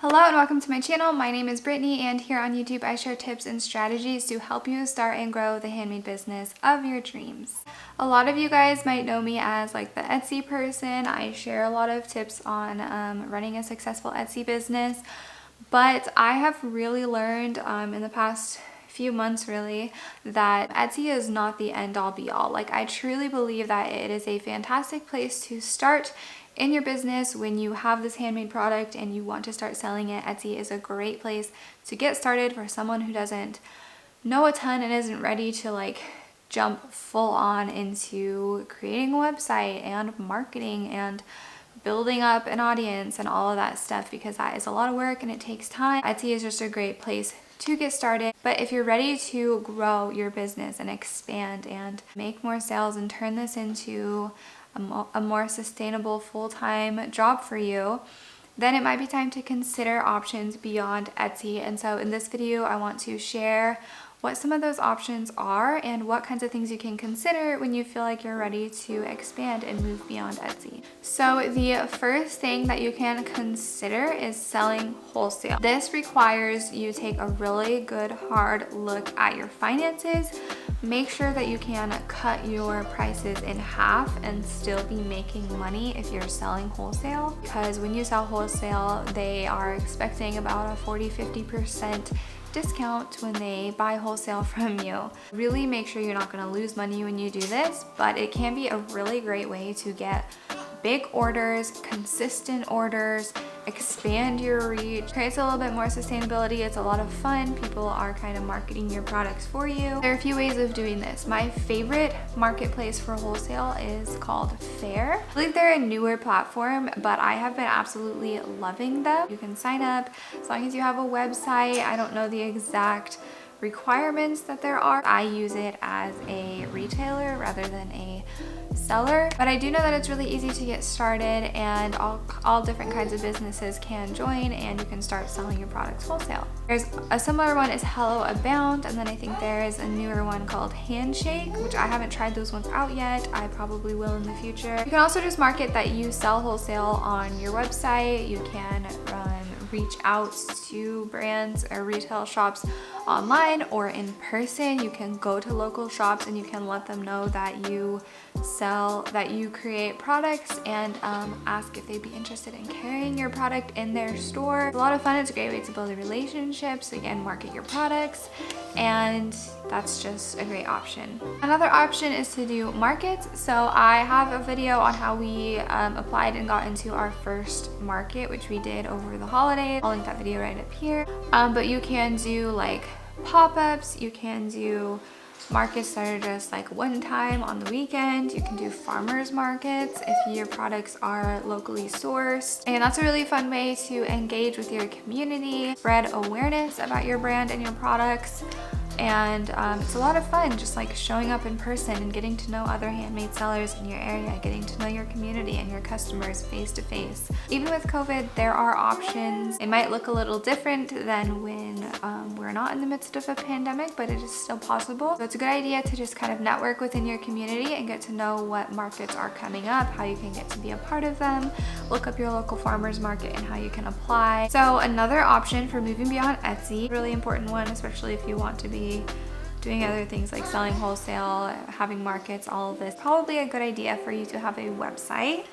Hello and welcome to my channel. My name is Brittany and here on YouTube I share tips and strategies to help you start and grow the handmade business of your dreams. A lot of you guys might know me as like the Etsy person. I share a lot of tips on running a successful Etsy business, but I have really learned in the past few months really that Etsy is not the end all be all. Like, I truly believe that it is a fantastic place to start in your business when you have this handmade product and you want to start selling it. Etsy is a great place to get started for someone who doesn't know a ton and isn't ready to like jump full on into creating a website and marketing and building up an audience and all of that stuff, because that is a lot of work and it takes time. Etsy is just a great place to get started. But if you're ready to grow your business and expand and make more sales and turn this into a more sustainable full-time job for you, then it might be time to consider options beyond Etsy. And so in this video, I want to share what some of those options are and what kinds of things you can consider when you feel like you're ready to expand and move beyond Etsy. So the first thing that you can consider is selling wholesale. This requires you take a really good hard look at your finances. Make sure that you can cut your prices in half and still be making money if you're selling wholesale, because when you sell wholesale, they are expecting about a 40-50% discount when they buy wholesale from you. Really make sure you're not going to lose money when you do this, but it can be a really great way to get big orders, consistent orders, expand your reach, creates a little bit more sustainability. It's a lot of fun. People are kind of marketing your products for you. There are a few ways of doing this. My favorite marketplace for wholesale is called Fair. I believe they're a newer platform, but I have been absolutely loving them. You can sign up as long as you have a website. I don't know the exact requirements that there are. I use it as a retailer rather than a seller, but I do know that it's really easy to get started and all different kinds of businesses can join and you can start selling your products wholesale. There's a similar one is Hello Abound, and then I think there is a newer one called Handshake, which I haven't tried those ones out yet. I probably will in the future. You can also just market that you sell wholesale on your website. You can reach out to brands or retail shops online or in person. You can go to local shops and you can let them know that you create products and ask if they'd be interested in carrying your product in their store. It's a lot of fun. It's a great way to build relationships, again, market your products, and that's just a great option. Another option is to do markets. So I have a video on how we applied and got into our first market, which we did over the holidays. I'll link that video right up here. But you can do like pop-ups, you can do markets that are just like one time on the weekend. You can do farmers markets if your products are locally sourced. And that's a really fun way to engage with your community, spread awareness about your brand and your products. And it's a lot of fun just like showing up in person and getting to know other handmade sellers in your area, getting to know your community and your customers face to face. Even with COVID, there are options. It might look a little different than when we're not in the midst of a pandemic, but it is still possible. So it's a good idea to just kind of network within your community and get to know what markets are coming up, how you can get to be a part of them, look up your local farmers market and how you can apply. So another option for moving beyond Etsy, really important one, especially if you want to be doing other things like selling wholesale, having markets, all of this, probably a good idea for you to have a website.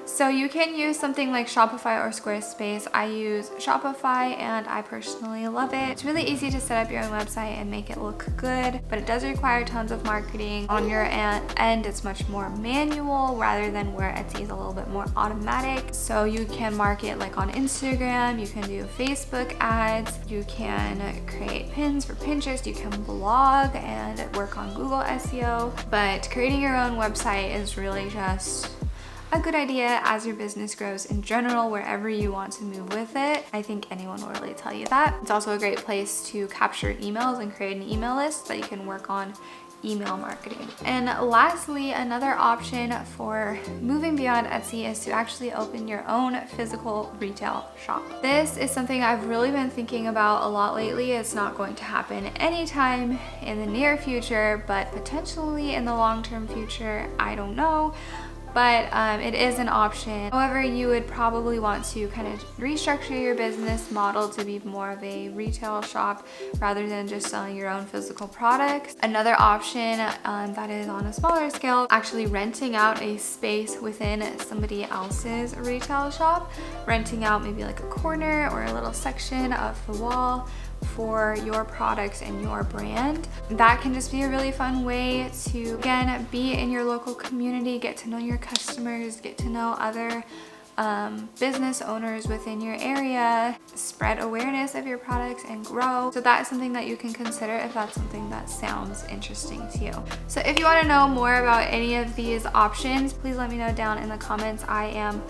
So you can use something like Shopify or Squarespace. I use Shopify and I personally love it. It's really easy to set up your own website and make it look good, but it does require tons of marketing on your end. It's much more manual rather than where Etsy is a little bit more automatic. So you can market like on Instagram, you can do Facebook ads, you can create pins for Pinterest, you can blog and work on Google SEO, but creating your own website is really just a good idea as your business grows in general, wherever you want to move with it. I think anyone will really tell you that. It's also a great place to capture emails and create an email list that you can work on email marketing. And lastly, another option for moving beyond Etsy is to actually open your own physical retail shop. This is something I've really been thinking about a lot lately. It's not going to happen anytime in the near future, but potentially in the long-term future, I don't know. but it is an option. However, you would probably want to kind of restructure your business model to be more of a retail shop rather than just selling your own physical products. Another option that is on a smaller scale, actually renting out a space within somebody else's retail shop, renting out maybe like a corner or a little section of the wall for your products and your brand. That can just be a really fun way to, again, be in your local community, get to know your customers, get to know other business owners within your area, spread awareness of your products and grow. So that is something that you can consider if that's something that sounds interesting to you. So if you want to know more about any of these options, please let me know down in the comments. I am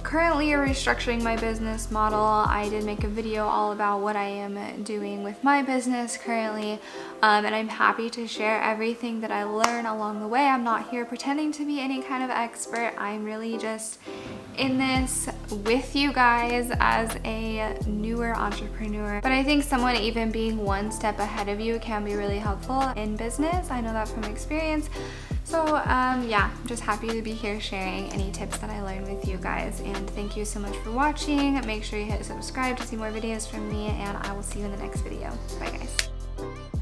currently restructuring my business model. I did make a video all about what I am doing with my business currently, and I'm happy to share everything that I learn along the way. I'm not here pretending to be any kind of expert. I'm really just in this with you guys as a newer entrepreneur. But I think someone even being one step ahead of you can be really helpful in business. I know that from experience. So yeah, I'm just happy to be here sharing any tips that I learned with you guys. And thank you so much for watching. Make sure you hit subscribe to see more videos from me, and I will see you in the next video. Bye guys.